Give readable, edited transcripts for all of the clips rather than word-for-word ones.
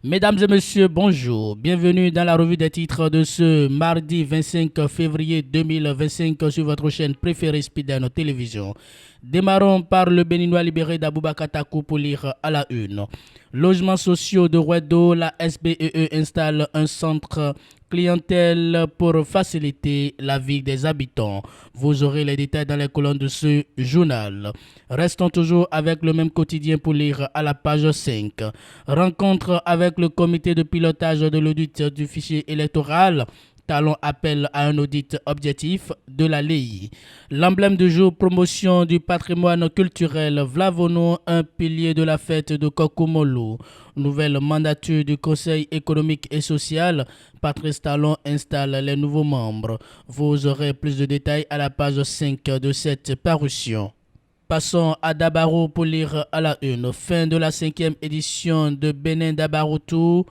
Mesdames et messieurs, bonjour. Bienvenue dans la revue des titres de ce mardi 25 février 2025 sur votre chaîne préférée Speedano Télévision. Démarrons par le Béninois libéré d'Aboubacar Takou pour lire à la une. Logements sociaux de Rouedo, la SBEE installe un centre clientèle pour faciliter la vie des habitants. Vous aurez les détails dans les colonnes de ce journal. Restons toujours avec le même quotidien pour lire à la page 5. Rencontre avec le comité de pilotage de l'audit du fichier électoral. Talon appelle à un audit objectif de la LEI. L'emblème du jour, promotion du patrimoine culturel Vlavono, un pilier de la fête de Kokoumolo. Nouvelle mandature du Conseil économique et social. Patrice Talon installe les nouveaux membres. Vous aurez plus de détails à la page 5 de cette parution. Passons à Dabaro pour lire à la une. Fin de la 5e édition de Bénin Dabaro Tour.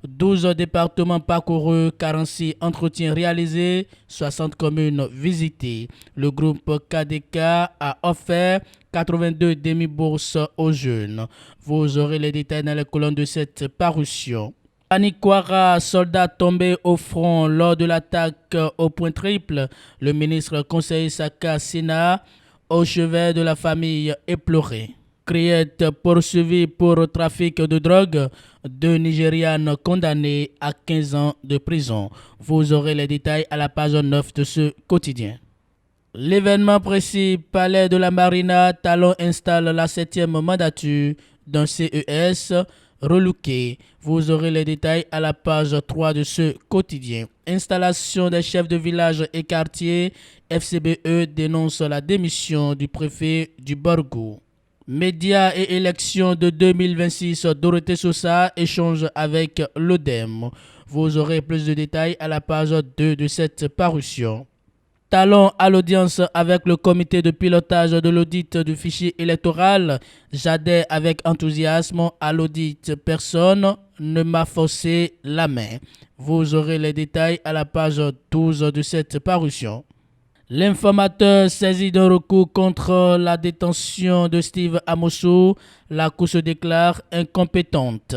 12 départements parcourus, 46 entretiens réalisés, 60 communes visitées. Le groupe KDK a offert 82 demi-bourses aux jeunes. Vous aurez les détails dans les colonnes de cette parution. Panikwara, soldat tombé au front lors de l'attaque au point triple. Le ministre conseiller Saka Sina, au chevet de la famille éplorée. Criette poursuivi pour trafic de drogue, 2 Nigérianes condamnées à 15 ans de prison. Vous aurez les détails à la page 9 de ce quotidien. L'événement précis, Palais de la Marina, Talon installe la 7e mandature d'un CES relooké. Vous aurez les détails à la page 3 de ce quotidien. Installation des chefs de village et quartier, FCBE dénonce la démission du préfet du Borgou. Médias et élections de 2026, Dorothée Sosa échange avec l'ODEM. Vous aurez plus de détails à la page 2 de cette parution. Talon à l'audience avec le comité de pilotage de l'audit du fichier électoral. J'adhère avec enthousiasme à l'audit. Personne ne m'a forcé la main. Vous aurez les détails à la page 12 de cette parution. L'informateur saisi d'un recours contre la détention de Steve Amosso, la Cour se déclare incompétente.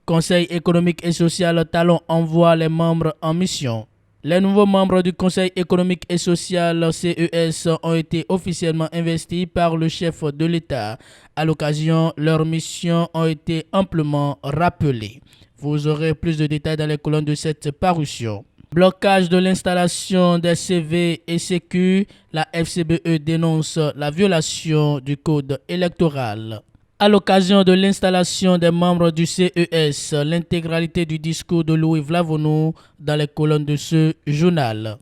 Conseil économique et social, Talon envoie les membres en mission. Les nouveaux membres du Conseil économique et social CES ont été officiellement investis par le chef de l'État. À l'occasion, leurs missions ont été amplement rappelées. Vous aurez plus de détails dans les colonnes de cette parution. Blocage de l'installation des CV et Sécu, la FCBE dénonce la violation du code électoral. À l'occasion de l'installation des membres du CES, l'intégralité du discours de Louis Vlavono dans les colonnes de ce journal.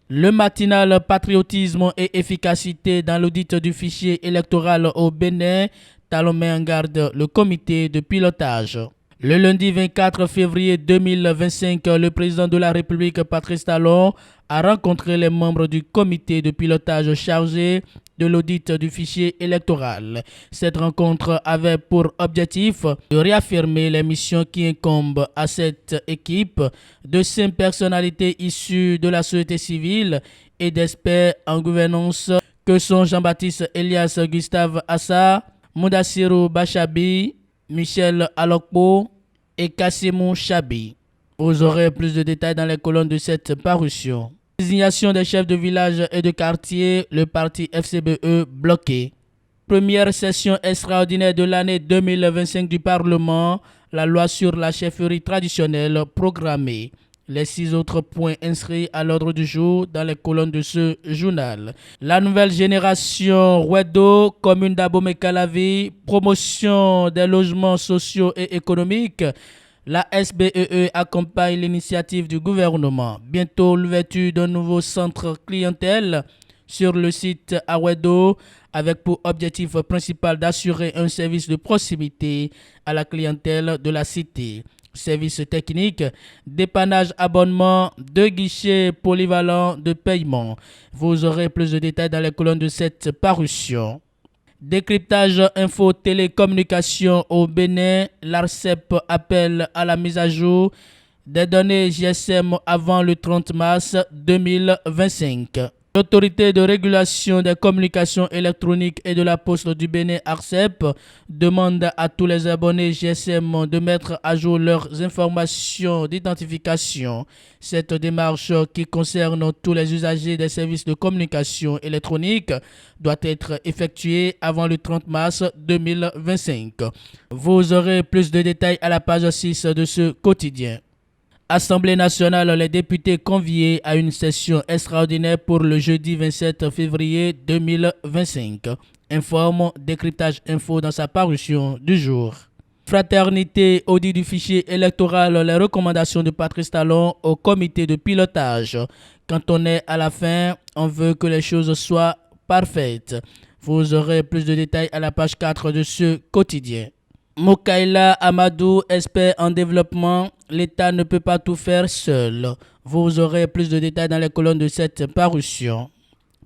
Le matinal patriotisme et efficacité dans l'audit du fichier électoral au Bénin, Talon met en garde le comité de pilotage. Le lundi 24 février 2025, le président de la République, Patrice Talon, a rencontré les membres du comité de pilotage chargé de l'audit du fichier électoral. Cette rencontre avait pour objectif de réaffirmer les missions qui incombent à cette équipe de 5 personnalités issues de la société civile et d'experts en gouvernance que sont Jean-Baptiste Elias Gustave Assar, Mudassirou Bachabi, Michel Alokpo et Kassimou Chabi. Vous aurez plus de détails dans les colonnes de cette parution. Désignation des chefs de village et de quartier, le parti FCBE bloqué. Première session extraordinaire de l'année 2025 du Parlement, la loi sur la chefferie traditionnelle programmée. Les 6 autres points inscrits à l'ordre du jour dans les colonnes de ce journal. La nouvelle génération Rouedo, commune d'Abomey-Calavi, promotion des logements sociaux et économiques. La SBEE accompagne l'initiative du gouvernement. Bientôt l'ouverture d'un nouveau centre clientèle sur le site à Rouedo avec pour objectif principal d'assurer un service de proximité à la clientèle de la cité. Services techniques, dépannage abonnement, 2 guichets polyvalents de paiement. Vous aurez plus de détails dans les colonnes de cette parution. Décryptage info télécommunication au Bénin, l'ARCEP appelle à la mise à jour des données GSM avant le 30 mars 2025. L'autorité de régulation des communications électroniques et de la poste du Bénin ARCEP demande à tous les abonnés GSM de mettre à jour leurs informations d'identification. Cette démarche qui concerne tous les usagers des services de communication électronique doit être effectuée avant le 30 mars 2025. Vous aurez plus de détails à la page 6 de ce quotidien. Assemblée nationale, les députés conviés à une session extraordinaire pour le jeudi 27 février 2025. Informe Décryptage Info dans sa parution du jour. Fraternité, audit du fichier électoral, les recommandations de Patrice Talon au comité de pilotage. Quand on est à la fin, on veut que les choses soient parfaites. Vous aurez plus de détails à la page 4 de ce quotidien. Mokaila Amadou, expert en développement, l'État ne peut pas tout faire seul. Vous aurez plus de détails dans les colonnes de cette parution.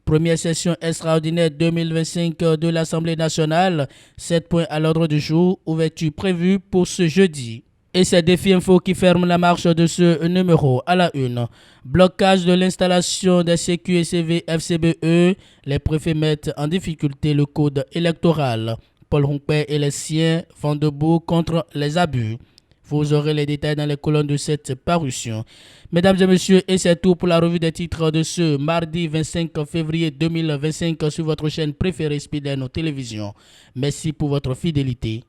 Première session extraordinaire 2025 de l'Assemblée nationale, 7 points à l'ordre du jour, ouverture prévue pour ce jeudi. Et c'est Défi Info qui ferme la marche de ce numéro à la une. Blocage de l'installation des CQSV FCBE, les préfets mettent en difficulté le code électoral. Paul Humpé et les siens vont debout contre les abus. Vous aurez les détails dans les colonnes de cette parution. Mesdames et messieurs, et c'est tout pour la revue des titres de ce mardi 25 février 2025 sur votre chaîne préférée Speedeno Télévision. Merci pour votre fidélité.